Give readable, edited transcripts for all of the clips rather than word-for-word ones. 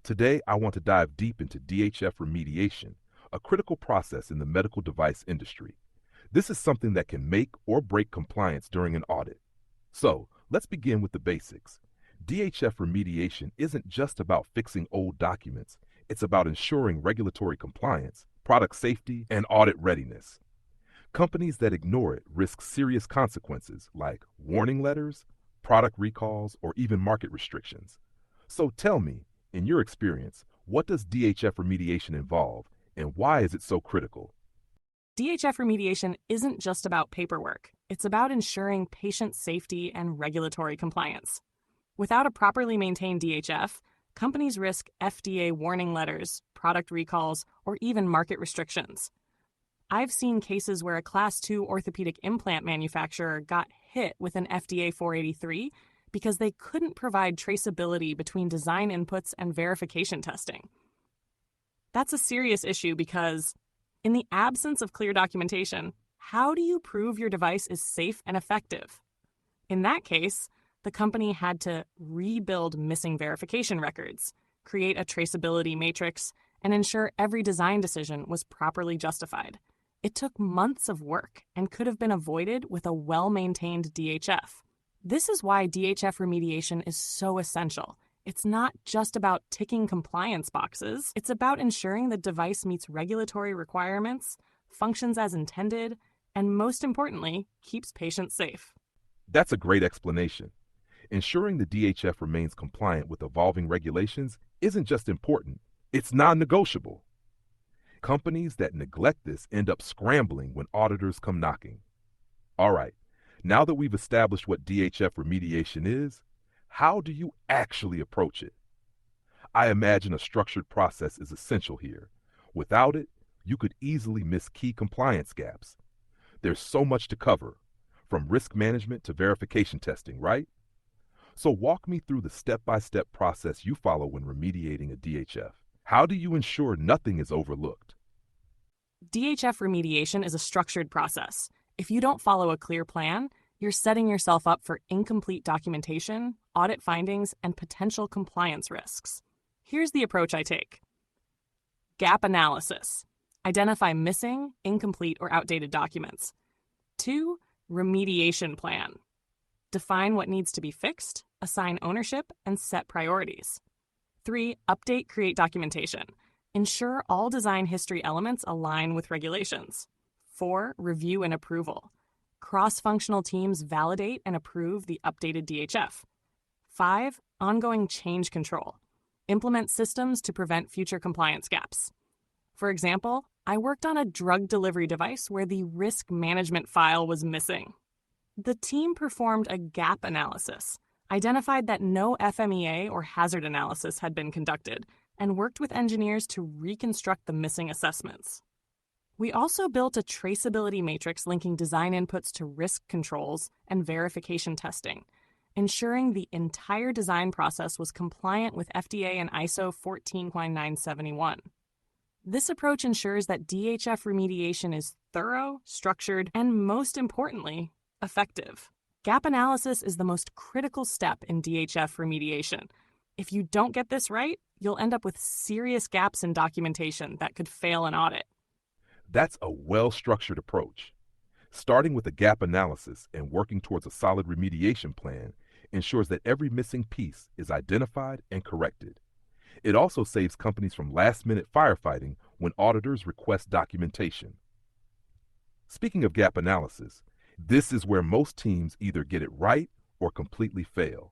Today, I want to dive deep into DHF remediation, a critical process in the medical device industry. This is something that can make or break compliance during an audit. So, let's begin with the basics. DHF remediation isn't just about fixing old documents, it's about ensuring regulatory compliance, product safety, and audit readiness. Companies that ignore it risk serious consequences like warning letters, product recalls, or even market restrictions. So tell me, in your experience, what does DHF remediation involve and why is it so critical? DHF remediation isn't just about paperwork. It's about ensuring patient safety and regulatory compliance. Without a properly maintained DHF, companies risk FDA warning letters, product recalls, or even market restrictions. I've seen cases where a Class II orthopedic implant manufacturer got hit with an FDA 483 because they couldn't provide traceability between design inputs and verification testing. That's a serious issue because, in the absence of clear documentation, how do you prove your device is safe and effective? In that case, the company had to rebuild missing verification records, create a traceability matrix, and ensure every design decision was properly justified. It took months of work and could have been avoided with a well-maintained DHF. This is why DHF remediation is so essential. It's not just about ticking compliance boxes. It's about ensuring the device meets regulatory requirements, functions as intended, and most importantly, keeps patients safe. That's a great explanation. Ensuring the DHF remains compliant with evolving regulations isn't just important, it's non-negotiable. Companies that neglect this end up scrambling when auditors come knocking. All right, now that we've established what DHF remediation is, how do you actually approach it? I imagine a structured process is essential here. Without it, you could easily miss key compliance gaps. There's so much to cover, from risk management to verification testing, right? So walk me through the step-by-step process you follow when remediating a DHF. How do you ensure nothing is overlooked? DHF remediation is a structured process. If you don't follow a clear plan, you're setting yourself up for incomplete documentation, audit findings, and potential compliance risks. Here's the approach I take. Gap analysis. Identify missing, incomplete, or outdated documents. 2. Remediation plan. Define what needs to be fixed, assign ownership, and set priorities. 3. Update, create documentation. Ensure all design history elements align with regulations. 4. Review and approval. Cross-functional teams validate and approve the updated DHF. 5. Ongoing change control. Implement systems to prevent future compliance gaps. For example, I worked on a drug delivery device where the risk management file was missing. The team performed a gap analysis, identified that no FMEA or hazard analysis had been conducted, and worked with engineers to reconstruct the missing assessments. We also built a traceability matrix linking design inputs to risk controls and verification testing, ensuring the entire design process was compliant with FDA and ISO 14971. This approach ensures that DHF remediation is thorough, structured, and most importantly, effective. Gap analysis is the most critical step in DHF remediation. If you don't get this right, you'll end up with serious gaps in documentation that could fail an audit. That's a well-structured approach. Starting with a gap analysis and working towards a solid remediation plan ensures that every missing piece is identified and corrected. It also saves companies from last-minute firefighting when auditors request documentation. Speaking of gap analysis, this is where most teams either get it right or completely fail.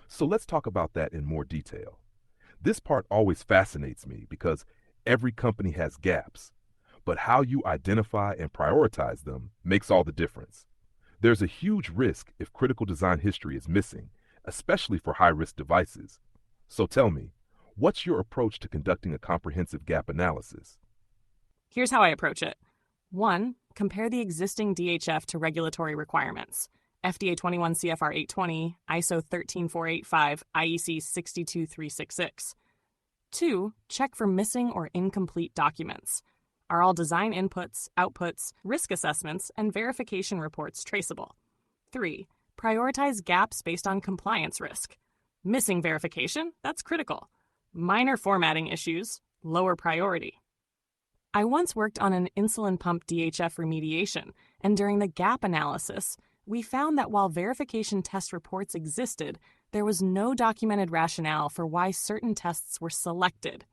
So let's talk about that in more detail. This part always fascinates me because every company has gaps, but how you identify and prioritize them makes all the difference. There's a huge risk if critical design history is missing, especially for high-risk devices. So tell me, what's your approach to conducting a comprehensive gap analysis? Here's how I approach it. 1. Compare the existing DHF to regulatory requirements. FDA 21 CFR 820, ISO 13485, IEC 62366. 2. Check for missing or incomplete documents. Are all design inputs, outputs, risk assessments, and verification reports traceable? 3. Prioritize gaps based on compliance risk. Missing verification? That's critical. Minor formatting issues, lower priority. I once worked on an insulin pump DHF remediation, and during the gap analysis, we found that while verification test reports existed, there was no documented rationale for why certain tests were selected.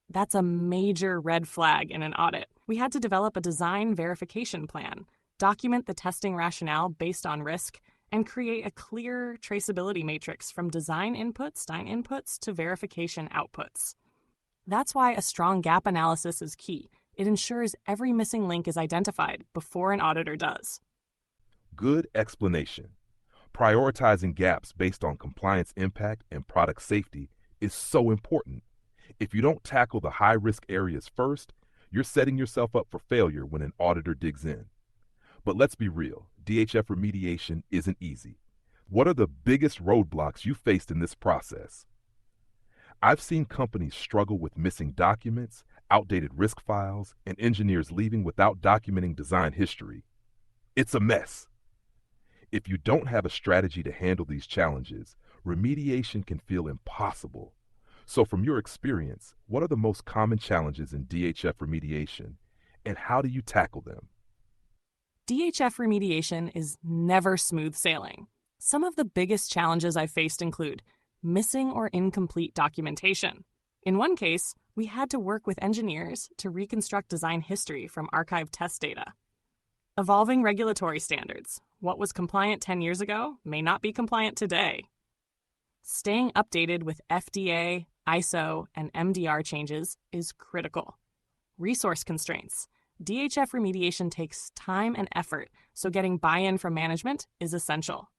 That's a major red flag in an audit. We had to develop a design verification plan, document the testing rationale based on risk, and create a clear traceability matrix from design inputs to verification outputs. That's why a strong gap analysis is key. It ensures every missing link is identified before an auditor does. Good explanation. Prioritizing gaps based on compliance impact and product safety is so important. If you don't tackle the high-risk areas first, you're setting yourself up for failure when an auditor digs in. But let's be real, DHF remediation isn't easy. What are the biggest roadblocks you faced in this process? I've seen companies struggle with missing documents, outdated risk files, and engineers leaving without documenting design history. It's a mess. If you don't have a strategy to handle these challenges, remediation can feel impossible. So from your experience, what are the most common challenges in DHF remediation, and how do you tackle them? DHF remediation is never smooth sailing. Some of the biggest challenges I've faced include missing or incomplete documentation. In one case, we had to work with engineers to reconstruct design history from archived test data. Evolving regulatory standards. What was compliant 10 years ago may not be compliant today. Staying updated with FDA, ISO, and MDR changes is critical. Resource constraints. DHF remediation takes time and effort, so getting buy-in from management is essential.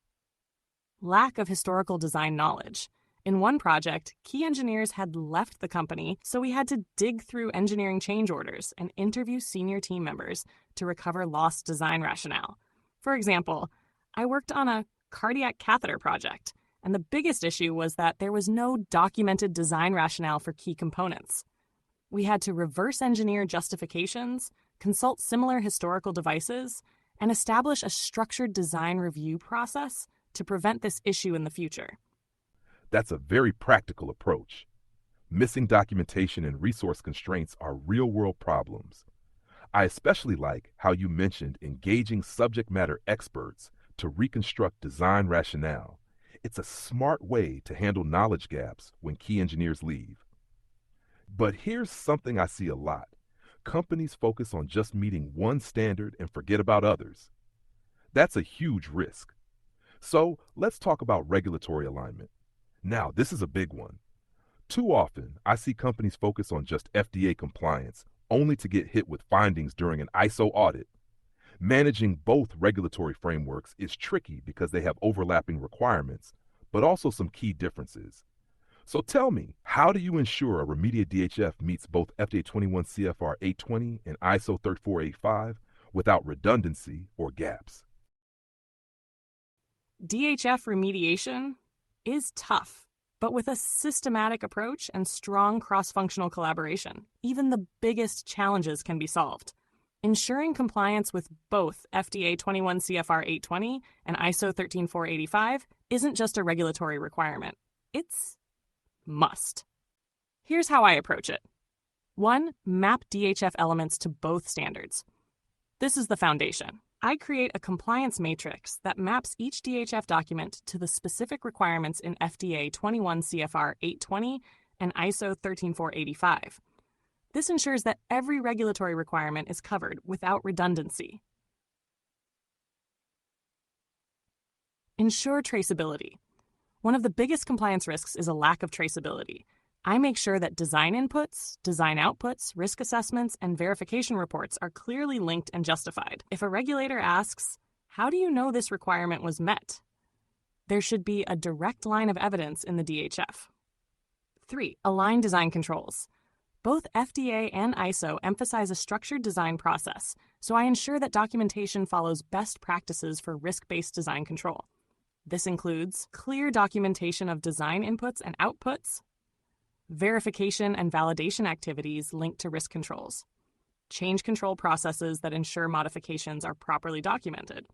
Lack of historical design knowledge. In one project, key engineers had left the company, so we had to dig through engineering change orders and interview senior team members to recover lost design rationale. For example, I worked on a cardiac catheter project, and the biggest issue was that there was no documented design rationale for key components. We had to reverse engineer justifications, consult similar historical devices, and establish a structured design review process to prevent this issue in the future. That's a very practical approach. Missing documentation and resource constraints are real-world problems. I especially like how you mentioned engaging subject matter experts to reconstruct design rationale. It's a smart way to handle knowledge gaps when key engineers leave. But here's something I see a lot. Companies focus on just meeting one standard and forget about others. That's a huge risk. So let's talk about regulatory alignment. Now, this is a big one. Too often, I see companies focus on just FDA compliance, only to get hit with findings during an ISO audit. Managing both regulatory frameworks is tricky because they have overlapping requirements, but also some key differences. So tell me, how do you ensure a remediate DHF meets both FDA 21 CFR 820 and ISO 13485 without redundancy or gaps? DHF remediation is tough, but with a systematic approach and strong cross-functional collaboration, even the biggest challenges can be solved. Ensuring compliance with both FDA 21 CFR 820 and ISO 13485 isn't just a regulatory requirement. It's must. Here's how I approach it. 1. Map DHF elements to both standards. This is the foundation. I create a compliance matrix that maps each DHF document to the specific requirements in FDA 21 CFR 820 and ISO 13485. This ensures that every regulatory requirement is covered without redundancy. Ensure traceability. One of the biggest compliance risks is a lack of traceability. I make sure that design inputs, design outputs, risk assessments, and verification reports are clearly linked and justified. If a regulator asks, "How do you know this requirement was met?" there should be a direct line of evidence in the DHF. 3. Align design controls. Both FDA and ISO emphasize a structured design process, so I ensure that documentation follows best practices for risk-based design control. This includes clear documentation of design inputs and outputs, verification and validation activities linked to risk controls, change control processes that ensure modifications are properly documented.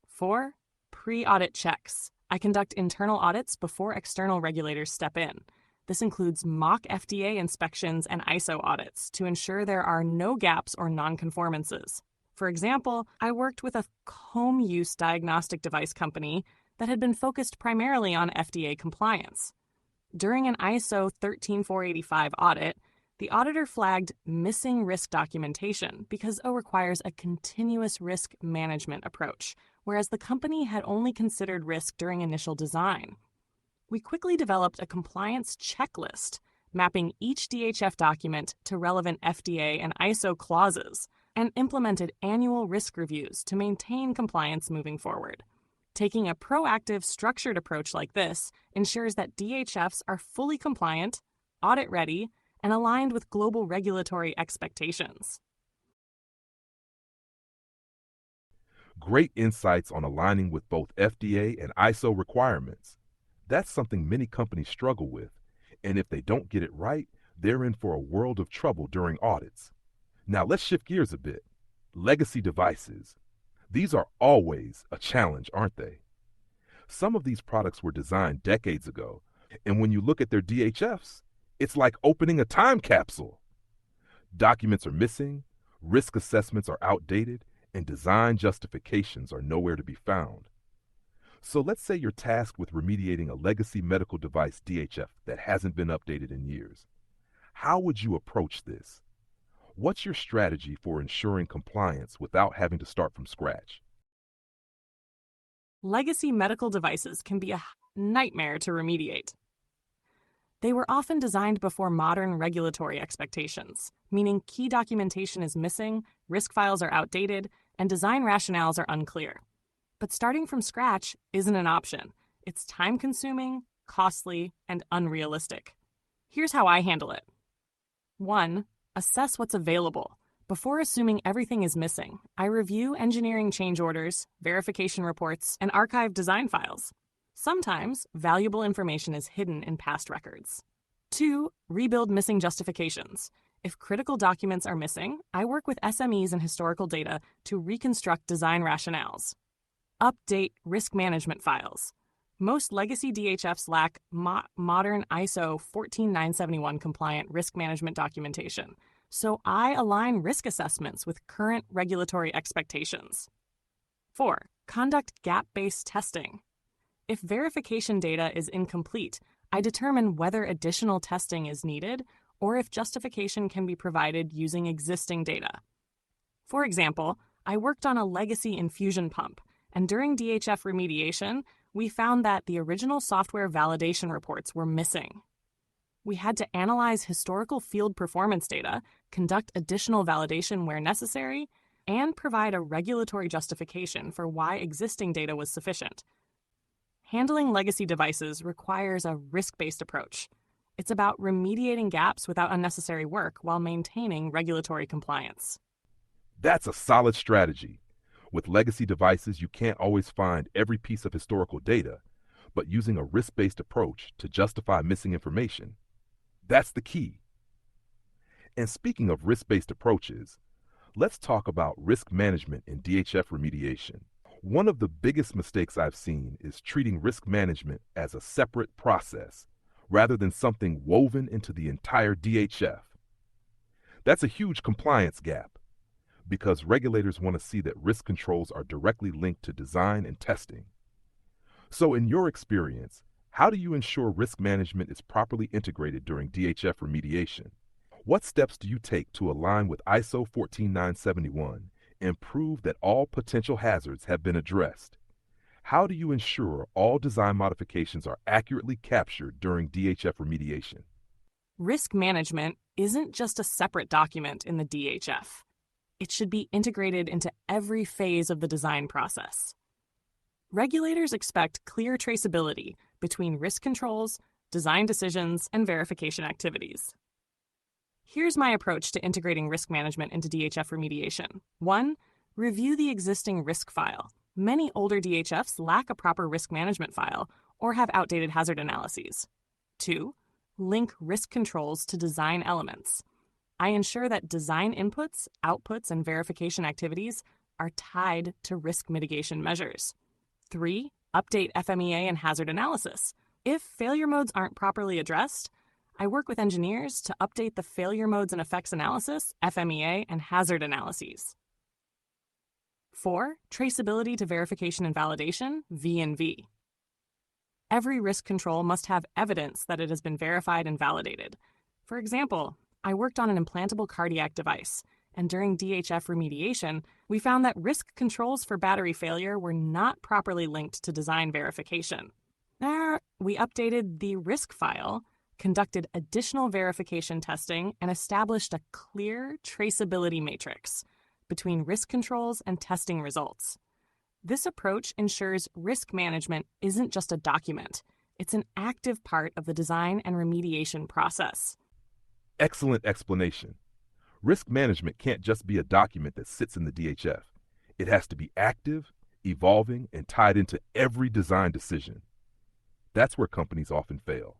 4. Pre-audit checks. I conduct internal audits before external regulators step in. This includes mock FDA inspections and ISO audits to ensure there are no gaps or nonconformances. For example, I worked with a home use diagnostic device company that had been focused primarily on FDA compliance. During an ISO 13485 audit, the auditor flagged missing risk documentation because O requires a continuous risk management approach, whereas the company had only considered risk during initial design. We quickly developed a compliance checklist, mapping each DHF document to relevant FDA and ISO clauses, and implemented annual risk reviews to maintain compliance moving forward. Taking a proactive, structured approach like this ensures that DHFs are fully compliant, audit-ready, and aligned with global regulatory expectations. Great insights on aligning with both FDA and ISO requirements. That's something many companies struggle with, and if they don't get it right, they're in for a world of trouble during audits. Now let's shift gears a bit. Legacy devices. These are always a challenge, aren't they? Some of these products were designed decades ago, and when you look at their DHFs, it's like opening a time capsule. Documents are missing, risk assessments are outdated, and design justifications are nowhere to be found. So let's say you're tasked with remediating a legacy medical device DHF that hasn't been updated in years. How would you approach this? What's your strategy for ensuring compliance without having to start from scratch? Legacy medical devices can be a nightmare to remediate. They were often designed before modern regulatory expectations, meaning key documentation is missing, risk files are outdated, and design rationales are unclear. But starting from scratch isn't an option. It's time-consuming, costly, and unrealistic. Here's how I handle it. 1. Assess what's available. Before assuming everything is missing, I review engineering change orders, verification reports, and archive design files. Sometimes, valuable information is hidden in past records. 2. Rebuild missing justifications. If critical documents are missing, I work with SMEs and historical data to reconstruct design rationales. Update risk management files. Most legacy DHFs lack modern ISO 14971 compliant risk management documentation, so I align risk assessments with current regulatory expectations. 4. Conduct gap-based testing. If verification data is incomplete, I determine whether additional testing is needed or if justification can be provided using existing data. For example, I worked on a legacy infusion pump, and during DHF remediation, we found that the original software validation reports were missing. We had to analyze historical field performance data, conduct additional validation where necessary, and provide a regulatory justification for why existing data was sufficient. Handling legacy devices requires a risk-based approach. It's about remediating gaps without unnecessary work while maintaining regulatory compliance. That's a solid strategy. With legacy devices, you can't always find every piece of historical data, but using a risk-based approach to justify missing information, that's the key. And speaking of risk-based approaches, let's talk about risk management in DHF remediation. One of the biggest mistakes I've seen is treating risk management as a separate process rather than something woven into the entire DHF. That's a huge compliance gap because regulators want to see that risk controls are directly linked to design and testing. So in your experience, how do you ensure risk management is properly integrated during DHF remediation? What steps do you take to align with ISO 14971 and prove that all potential hazards have been addressed? How do you ensure all design modifications are accurately captured during DHF remediation? Risk management isn't just a separate document in the DHF. It should be integrated into every phase of the design process. Regulators expect clear traceability between risk controls, design decisions, and verification activities. Here's my approach to integrating risk management into DHF remediation. 1. Review the existing risk file. Many older DHFs lack a proper risk management file or have outdated hazard analyses. 2. Link risk controls to design elements. I ensure that design inputs, outputs, and verification activities are tied to risk mitigation measures. 3. Update FMEA and hazard analysis. If failure modes aren't properly addressed, I work with engineers to update the failure modes and effects analysis, FMEA, and hazard analyses. 4. Traceability to verification and validation, V&V. Every risk control must have evidence that it has been verified and validated. For example, I worked on an implantable cardiac device, and during DHF remediation, we found that risk controls for battery failure were not properly linked to design verification. We updated the risk file, conducted additional verification testing, and established a clear traceability matrix between risk controls and testing results. This approach ensures risk management isn't just a document, it's an active part of the design and remediation process. Excellent explanation. Risk management can't just be a document that sits in the DHF. It has to be active, evolving, and tied into every design decision. That's where companies often fail.